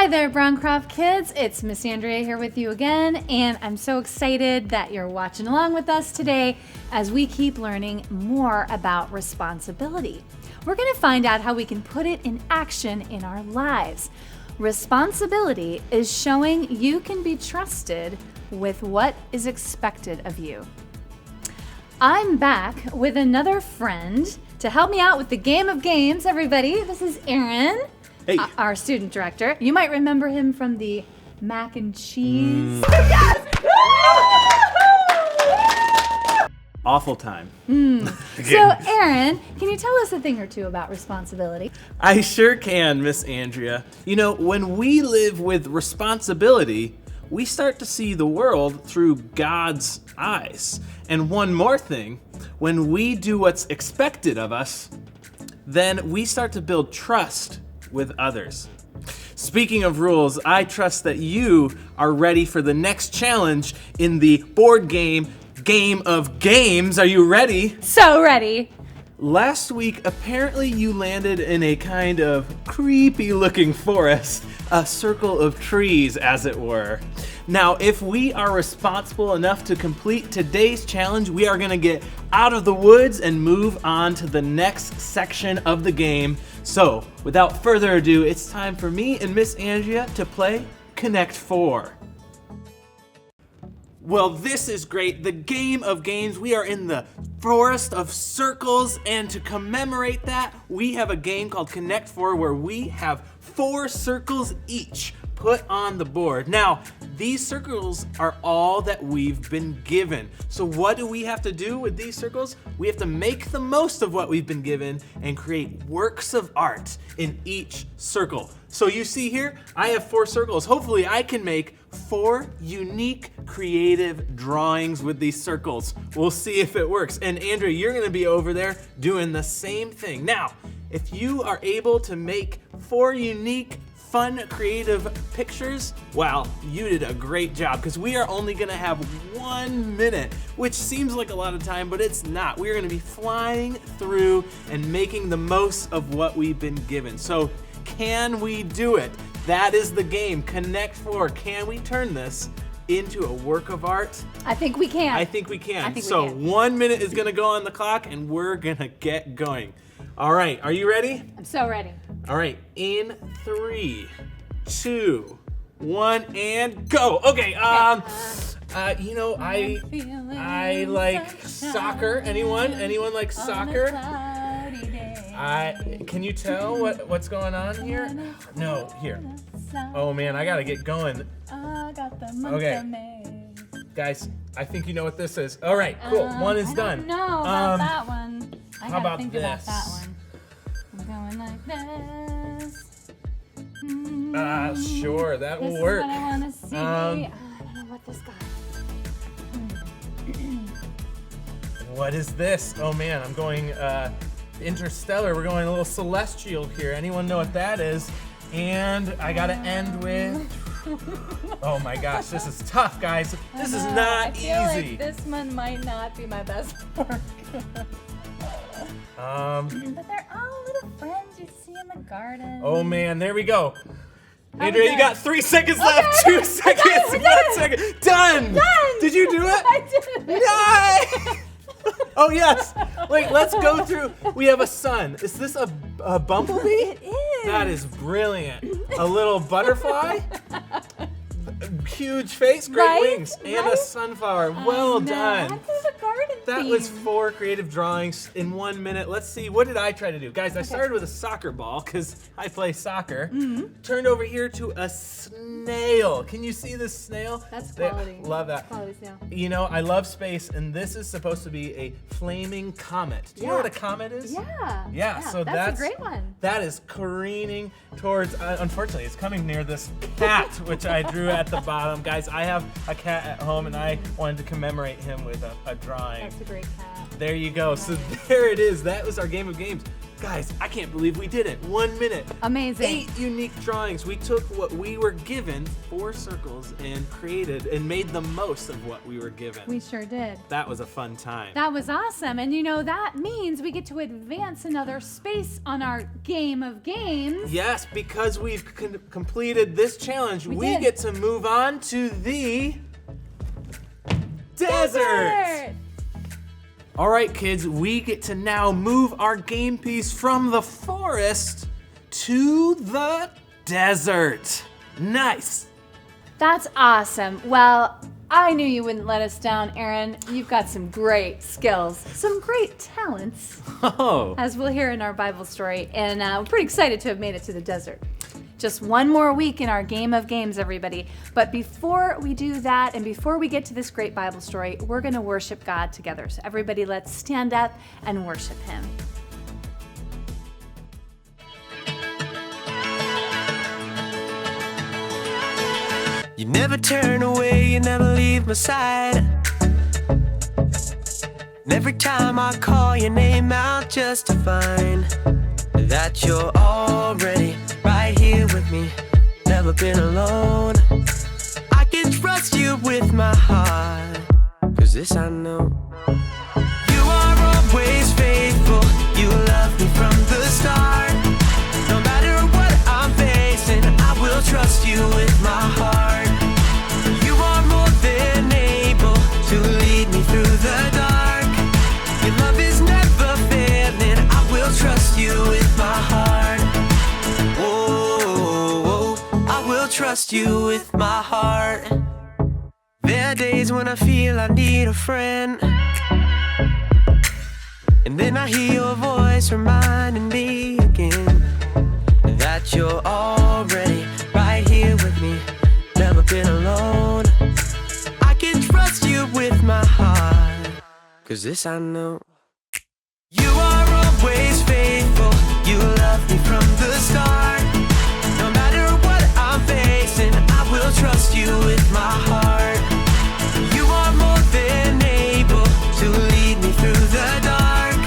Hi there, Browncroft kids. It's Miss Andrea here with you again, and I'm so excited that you're watching along with us today as we keep learning more about responsibility. We're going to find out how we can put it in action in our lives. Responsibility is showing you can be trusted with what is expected of you. I'm back with another friend to help me out with the game of games, everybody. This is Aaron. Hey. Our student director. You might remember him from the mac and cheese. Yes! Awful time. So, Aaron, can you tell us a thing or two about responsibility? I sure can, Miss Andrea. You know, when we live with responsibility, we start to see the world through God's eyes. And one more thing, when we do what's expected of us, then we start to build trust with others. Speaking of rules, I trust that you are ready for the next challenge in the board game of Games. Are you ready? So ready. Last week, apparently you landed in a kind of creepy looking forest, a circle of trees as it were. Now, if we are responsible enough to complete today's challenge, we are gonna get out of the woods and move on to the next section of the game. So, without further ado, it's time for me and Miss Andrea to play Connect 4. Well, this is great. The game of games. We are in the forest of circles, and to commemorate that, we have a game called Connect 4 where we have 4 circles each put on the board. Now, these circles are all that we've been given. So what do we have to do with these circles? We have to make the most of what we've been given and create works of art in each circle. So you see here, I have 4 circles. Hopefully I can make 4 unique creative drawings with these circles. We'll see if it works. And Andrea, you're gonna be over there doing the same thing. Now, if you are able to make 4 unique fun, creative pictures, well, you did a great job because we are only gonna have 1 minute, which seems like a lot of time, but it's not. We're gonna be flying through and making the most of what we've been given. So can we do it? That is the game, Connect 4. Can we turn this into a work of art? I think we can. I think we can. I think we So can. 1 minute is gonna go on the clock and we're gonna get going. All right, are you ready? I'm so ready. All right, in 3, 2, 1, and go. Okay, you know, I like soccer. Anyone like soccer? Can you tell what's going on here? No, here. Oh man, I gotta get going. Okay, guys, I think you know what this is. All right, cool. 1 is done. No, about that one. I how gotta about think this? about that one. I'm going like this. Sure, that will This work. is what I want to see. I don't know what this got. What is this? Oh man, I'm going interstellar. We're going a little celestial here. Anyone know what that is? And I gotta end with. Oh my gosh, this is tough, guys. This is not I feel easy. like this one might not be my best work. But they're all little friends you see in the garden. Oh man, there we go. Are we Andrea, you done? got 3 seconds left. 2 seconds. we 1 did it. second. Done. Done. Did you do it? I did it. Nice. Oh yes. Wait, let's go through. We have a sun. Is this a bumblebee? It is. That is brilliant. A little butterfly. Huge face, great Right? wings, and a Right? sunflower. Well done. I did a garden That theme. was 4 creative drawings in 1 minute. Let's see, what did I try to do? Guys, I started with a soccer ball because I play soccer. Turned over here to a snail. Can you see this snail? That's There- quality. Love that. Quality snail. You know, I love space, and this is supposed to be a flaming comet. Do you know Yeah. what a comet is? Yeah. So that's a great one. That is careening towards, unfortunately, it's coming near this cat, which I drew at the bottom. Guys, I have a cat at home, and I wanted to commemorate him with a drawing. That's a great cat. There you go. So there it is. That was our game of games. Guys, I can't believe we did it. 1 minute. Amazing. 8 unique drawings. We took what we were given, 4 circles, and created and made the most of what we were given. We sure did. That was a fun time. That was awesome. And that means we get to advance another space on our game of games. Yes, because we've completed this challenge, we get to move on to the desert. All right, kids, we get to now move our game piece from the forest to the desert. Nice. That's awesome. Well, I knew you wouldn't let us down, Aaron. You've got some great skills, some great talents, as we'll hear in our Bible story. And we're pretty excited to have made it to the desert. Just one more week in our game of games, everybody. But before we do that, and before we get to this great Bible story, we're going to worship God together. So everybody, let's stand up and worship Him. You never turn away, you never leave my side. And every time I call your name out just to find that you're already right here with me, never been alone. I can trust you with my heart, 'cause this I know. You are always faithful, you love me from the start. No matter what I'm facing, I will trust you with my heart. You are more than able to lead me through the dark. Your love is never failing, I will trust you with my heart. Oh, I will trust you with my heart. There are days when I feel I need a friend, and then I hear your voice reminding me again that you're already right here with me, never been alone. I can trust you with my heart, 'cause this I know. You are always faithful, you love me from the start. No matter what I'm facing, I will trust you with my heart. You are more than able to lead me through the dark.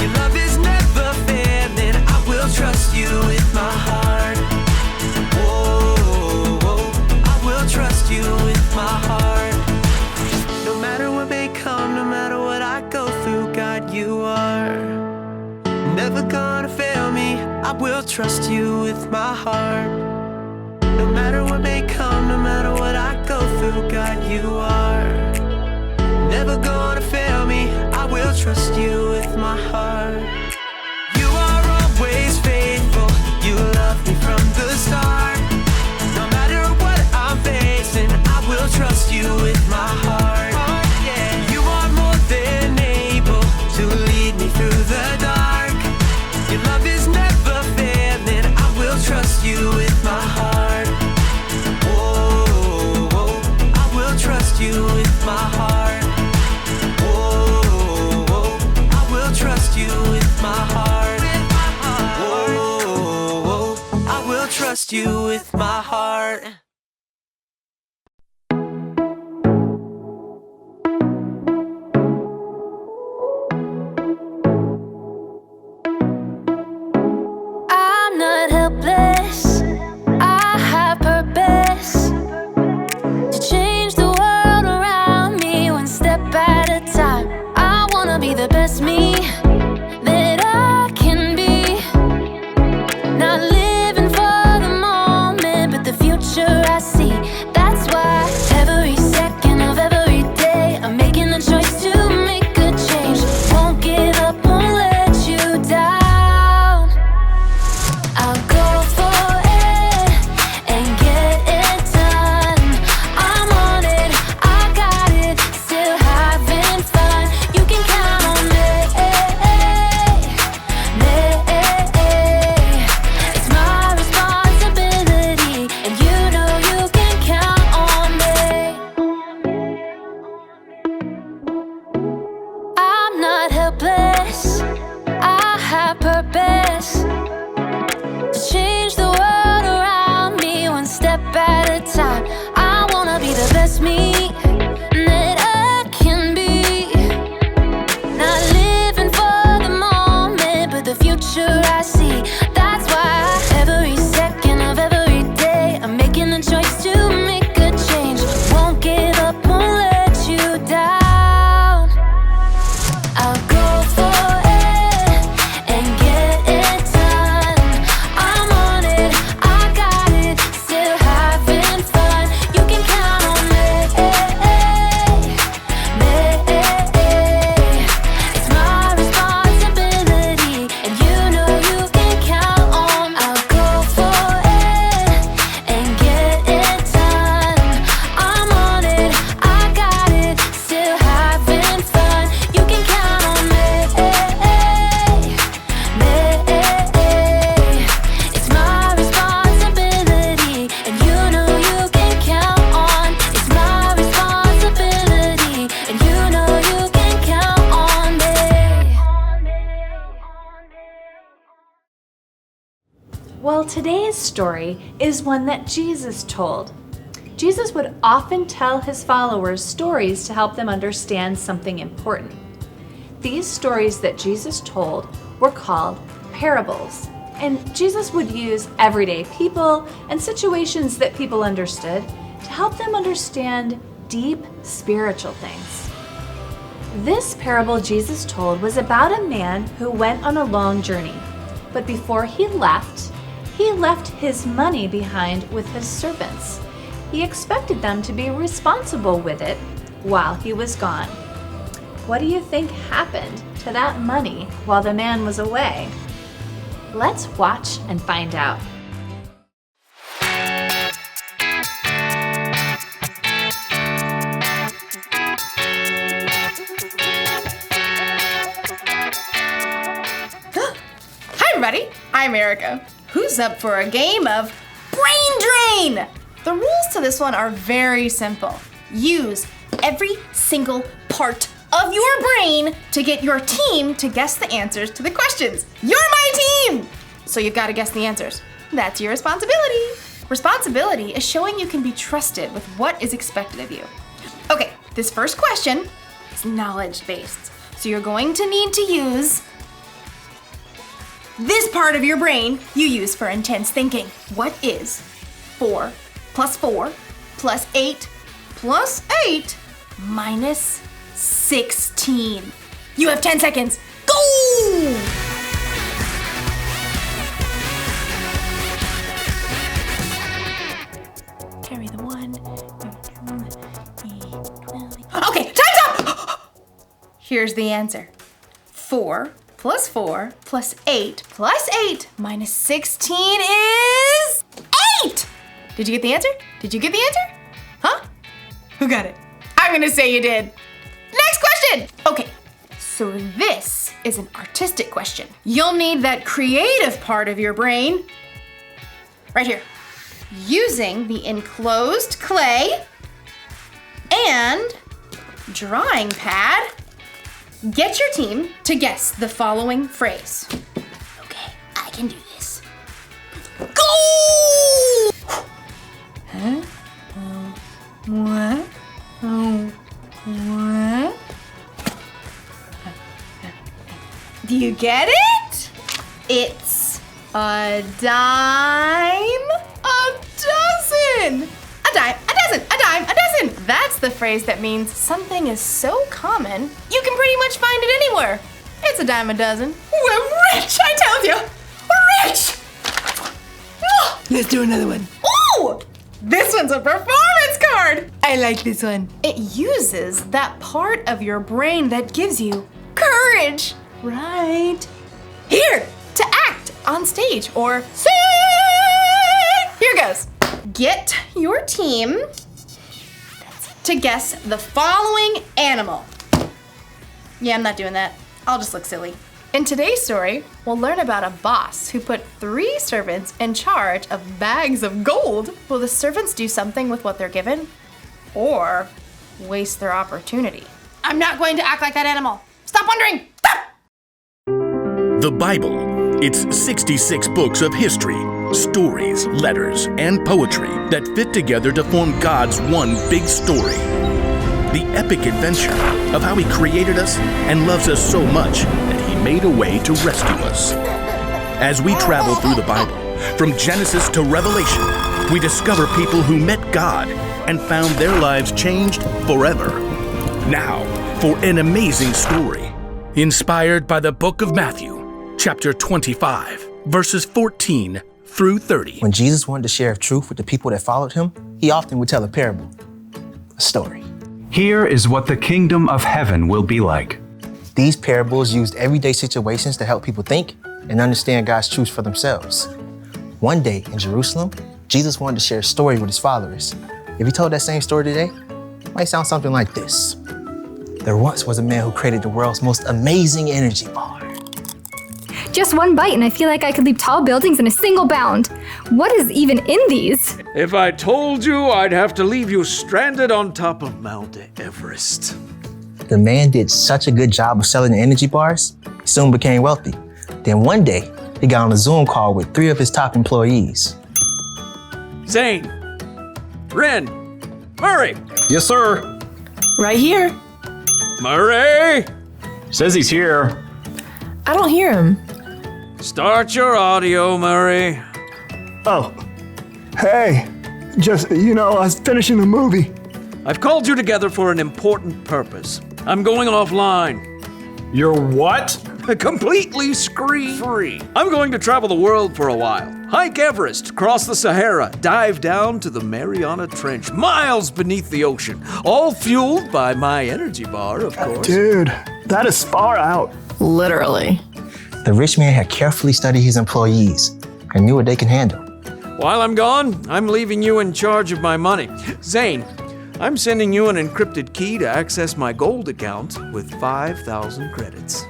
Your love is never failing, I will trust you with my heart. Oh, I will trust you with my heart. No matter what may come, no matter what I go through, God, you are never gonna fail me, I will trust you with my heart. No matter what may come, no matter what I go through, God, you are never gonna fail me, I will trust you with my heart. You are always faithful, you love me from the start. No matter what I'm facing, I will trust you with my heart. You are more than able to lead me through the dark. Your love is never failing, I will trust you with my heart. Oh, I will trust you with my heart. Oh, I will trust you with my heart. Oh, I will trust you with my heart. I'm not helpless, I have purpose to change the world around me one step at a time. I wanna be the best me that I can be. Not living for the moment, but the future I see. That's why every second of every day I'm making a choice to make a change. Won't give up, won't let you down. I'll go for it and get it done. I'm on it, I got it, still having fun. You can count on me. Well, today's story is one that Jesus told. Jesus would often tell his followers stories to help them understand something important. These stories that Jesus told were called parables, and Jesus would use everyday people and situations that people understood to help them understand deep spiritual things. This parable Jesus told was about a man who went on a long journey, but before he left his money behind with his servants. He expected them to be responsible with it while he was gone. What do you think happened to that money while the man was away? Let's watch and find out. Hi everybody, I'm Erica. Who's up for a game of Brain Drain? The rules to this one are very simple. Use every single part of your brain to get your team to guess the answers to the questions. You're my team! So you've got to guess the answers. That's your responsibility. Responsibility is showing you can be trusted with what is expected of you. Okay, this first question is knowledge-based. So you're going to need to use this part of your brain you use for intense thinking. What is 4 plus 4 plus 8 plus 8 minus 16? You have 10 seconds. Go! Carry the 1. Okay, time's up! Here's the answer. 4 plus 4 plus 8 plus 8 minus 16 is 8! Did you get the answer? Did you get the answer? Huh? Who got it? I'm gonna say you did. Next question! Okay, so this is an artistic question. You'll need that creative part of your brain right here. Using the enclosed clay and drawing pad, get your team to guess the following phrase. Okay, I can do this. Go! Huh? What? What? Do you get it? It's a dime a dozen. A dime a dozen. A dime a dozen. That's the phrase that means something is so common you can pretty much find it anywhere. It's a dime a dozen. We're rich, I tell you. We're rich. Let's do another one. Ooh! This one's a performance card! I like this one. It uses that part of your brain that gives you courage. Right here to act on stage or sing. Here goes. Get your team to guess the following animal. Yeah, I'm not doing that. I'll just look silly. In today's story, we'll learn about a boss who put 3 servants in charge of bags of gold. Will the servants do something with what they're given or waste their opportunity? I'm not going to act like that animal. Stop wondering. Stop! The Bible. It's 66 books of history, stories, letters, and poetry that fit together to form God's one big story. The epic adventure of how He created us and loves us so much that He made a way to rescue us. As we travel through the Bible, from Genesis to Revelation, we discover people who met God and found their lives changed forever. Now, for an amazing story, inspired by the book of Matthew, chapter 25, verses 14 through 30. When Jesus wanted to share truth with the people that followed Him, He often would tell a parable, a story. Here is what the kingdom of heaven will be like. These parables used everyday situations to help people think and understand God's truth for themselves. One day in Jerusalem, Jesus wanted to share a story with His followers. If He told that same story today, it might sound something like this. There once was a man who created the world's most amazing energy bar. Just one bite and I feel like I could leap tall buildings in a single bound. What is even in these? If I told you, I'd have to leave you stranded on top of Mount Everest. The man did such a good job of selling the energy bars, he soon became wealthy. Then one day, he got on a Zoom call with 3 of his top employees. Zane, Ren, Murray. Yes, sir. Right here. Murray, Says he's here. I don't hear him. start your audio, Murray. Oh, hey, I was finishing the movie. I've called you together for an important purpose. I'm going offline. You're what? Completely screen-free. I'm going to travel the world for a while. Hike Everest, cross the Sahara, dive down to the Mariana Trench, miles beneath the ocean, all fueled by my energy bar, of course. Dude, that is far out. Literally. The rich man had carefully studied his employees and knew what they can handle. While I'm gone, I'm leaving you in charge of my money. Zane, I'm sending you an encrypted key to access my gold account with 5,000 credits.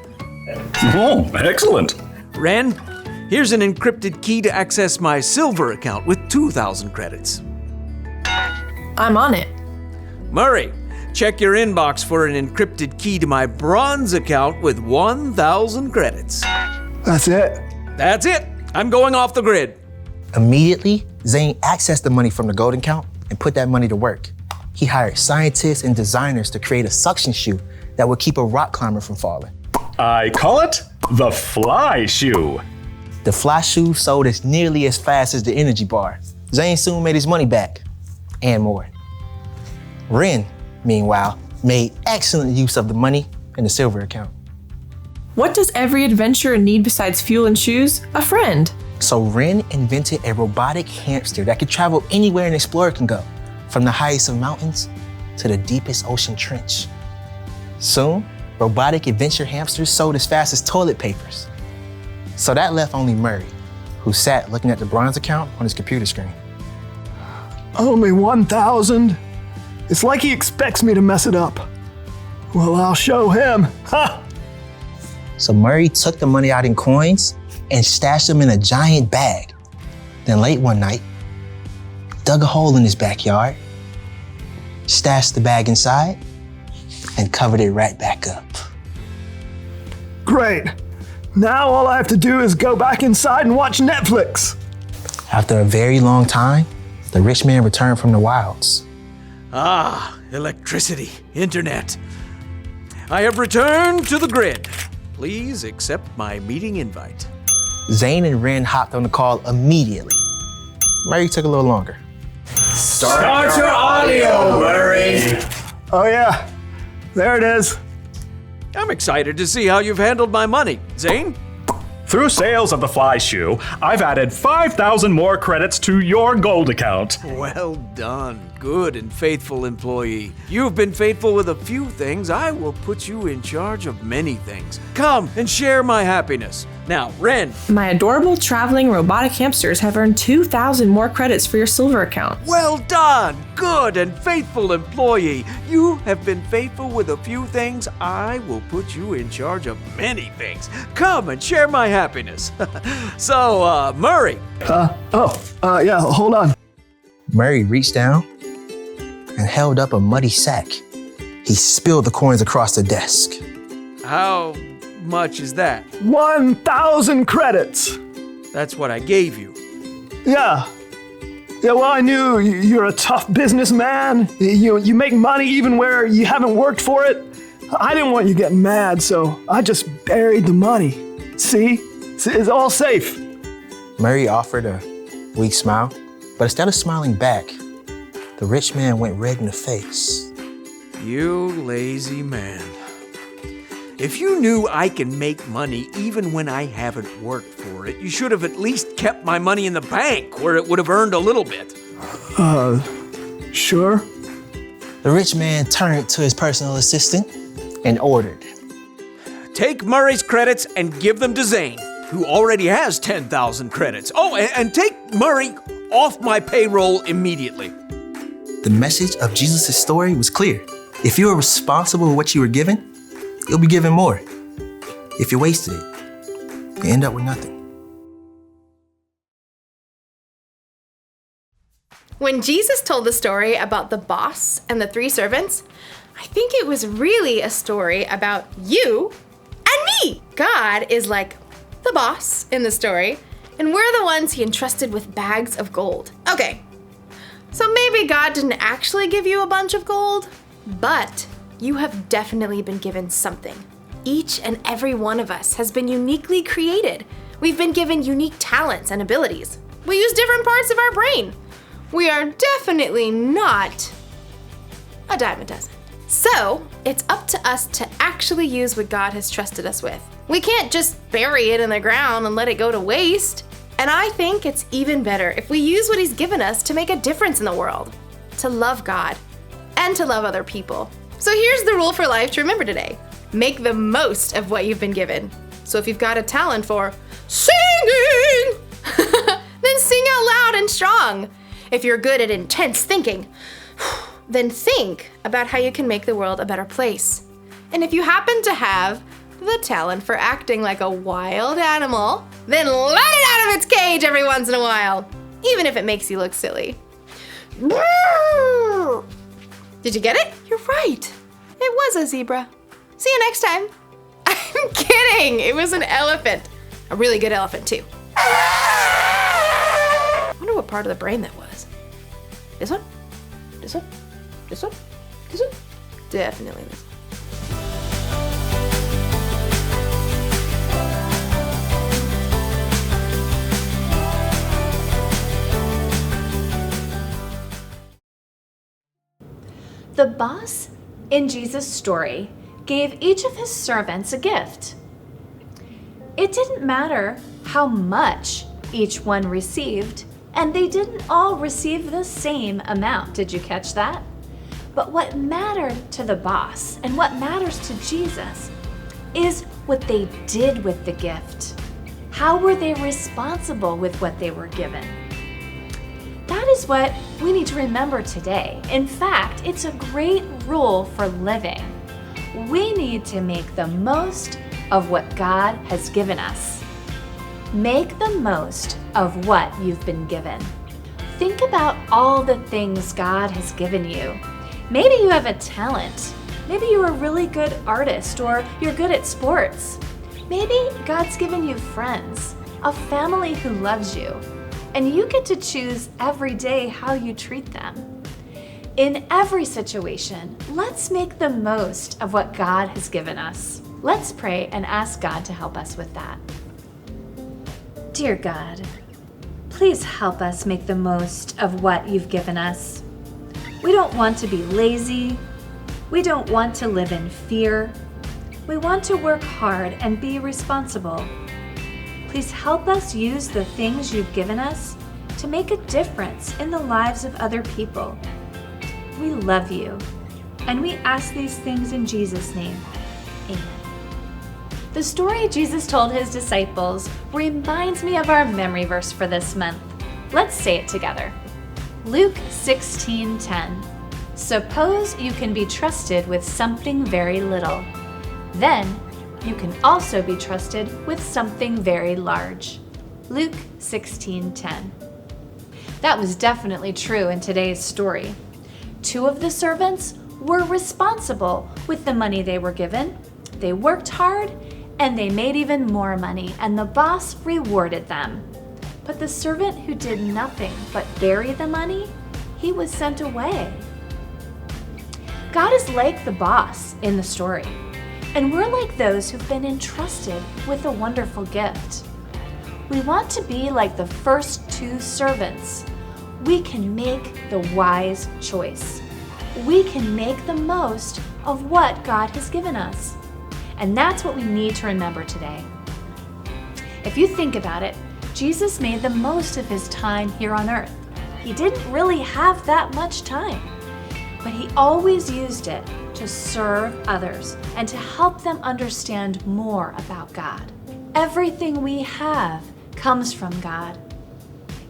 Oh, excellent. Ren, here's an encrypted key to access my silver account with 2,000 credits. I'm on it. Murray, check your inbox for an encrypted key to my bronze account with 1,000 credits. That's it. That's it. I'm going off the grid. Immediately, Zane accessed the money from the gold account and put that money to work. He hired scientists and designers to create a suction shoe that would keep a rock climber from falling. I call it the fly shoe. The fly shoe sold as nearly as fast as the energy bar. Zane soon made his money back, and more. Ren, meanwhile, made excellent use of the money in the silver account. What does every adventurer need besides fuel and shoes? A friend. So Ren invented a robotic hamster that could travel anywhere an explorer can go, from the highest of mountains to the deepest ocean trench. Soon, robotic adventure hamsters sold as fast as toilet papers. So that left only Murray, who sat looking at the bronze account on his computer screen. Only 1,000? It's like he expects me to mess it up. Well, I'll show him. Ha! So Murray took the money out in coins and stashed them in a giant bag. Then late one night, dug a hole in his backyard, stashed the bag inside, and covered it right back up. Great. Now all I have to do is go back inside and watch Netflix. After a very long time, the rich man returned from the wilds. Ah, electricity, internet. I have returned to the grid. Please accept my meeting invite. Zane and Ren hopped on the call immediately. Murray took a little longer. Start your audio, Murray. Oh yeah, there it is. I'm excited to see how you've handled my money. Zane? Through sales of the fly shoe, I've added 5,000 more credits to your gold account. Well done, good and faithful employee. You've been faithful with a few things. I will put you in charge of many things. Come and share my happiness. Now, Ren. My adorable traveling robotic hamsters have earned 2,000 more credits for your silver account. Well done, good and faithful employee. You have been faithful with a few things. I will put you in charge of many things. Come and share my happiness. So, Murray. Yeah, hold on. Murray reached down and held up a muddy sack. He spilled the coins across the desk. How much is that? 1,000 credits. That's what I gave you. Yeah. Yeah, well, I knew you're a tough businessman. You make money even where you haven't worked for it. I didn't want you getting mad, so I just buried the money. See? It's all safe. Murray offered a weak smile, but instead of smiling back, the rich man went red in the face. You lazy man. If you knew I can make money even when I haven't worked for it, you should have at least kept my money in the bank where it would have earned a little bit. Sure. The rich man turned to his personal assistant and ordered. Take Murray's credits and give them to Zane, who already has 10,000 credits. Oh, and take Murray off my payroll immediately. The message of Jesus' story was clear. If you are responsible for what you were given, you'll be given more. If you wasted it, you end up with nothing. When Jesus told the story about the boss and the 3 servants, I think it was really a story about you and me. God is like, the boss in the story, and we're the ones he entrusted with bags of gold. Okay, so maybe God didn't actually give you a bunch of gold, but you have definitely been given something. Each and every one of us has been uniquely created. We've been given unique talents and abilities. We use different parts of our brain. We are definitely not a dime a dozen. So, it's up to us to actually use what God has trusted us with. We can't just bury it in the ground and let it go to waste. And I think it's even better if we use what He's given us to make a difference in the world, to love God, and to love other people. So here's the rule for life to remember today. Make the most of what you've been given. So if you've got a talent for singing, then sing out loud and strong. If you're good at intense thinking, then think about how you can make the world a better place. And if you happen to have the talent for acting like a wild animal, then let it out of its cage every once in a while, even if it makes you look silly. Did you get it? You're right. It was a zebra. See you next time. I'm kidding. It was an elephant. A really good elephant, too. I wonder what part of the brain that was. This one? This one? This one? This one? Definitely this one. The boss in Jesus' story gave each of his servants a gift. It didn't matter how much each one received, and they didn't all receive the same amount. Did you catch that? But what mattered to the boss and what matters to Jesus is what they did with the gift. How were they responsible with what they were given? That is what we need to remember today. In fact, it's a great rule for living. We need to make the most of what God has given us. Make the most of what you've been given. Think about all the things God has given you. Maybe you have a talent. Maybe you're a really good artist, or you're good at sports. Maybe God's given you friends, a family who loves you, and you get to choose every day how you treat them. In every situation, let's make the most of what God has given us. Let's pray and ask God to help us with that. Dear God, please help us make the most of what you've given us. We don't want to be lazy. We don't want to live in fear. We want to work hard and be responsible. Please help us use the things you've given us to make a difference in the lives of other people. We love you, and we ask these things in Jesus' name. Amen. The story Jesus told his disciples reminds me of our memory verse for this month. Let's say it together. Luke 16:10. Suppose you can be trusted with something very little. Then you can also be trusted with something very large. Luke 16:10. That was definitely true in today's story. 2 of the servants were responsible with the money they were given. They worked hard and they made even more money, and the boss rewarded them. But the servant who did nothing but bury the money, he was sent away. God is like the boss in the story, and we're like those who've been entrusted with a wonderful gift. We want to be like the first 2 servants. We can make the wise choice. We can make the most of what God has given us. And that's what we need to remember today. If you think about it, Jesus made the most of his time here on earth. He didn't really have that much time, but he always used it to serve others and to help them understand more about God. Everything we have comes from God.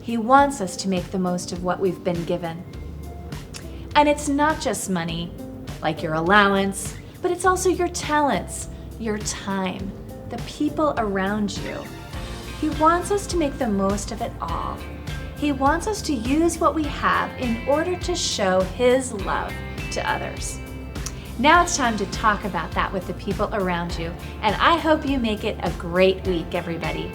He wants us to make the most of what we've been given. And it's not just money, like your allowance, but it's also your talents, your time, the people around you. He wants us to make the most of it all. He wants us to use what we have in order to show his love to others. Now it's time to talk about that with the people around you. And I hope you make it a great week, everybody.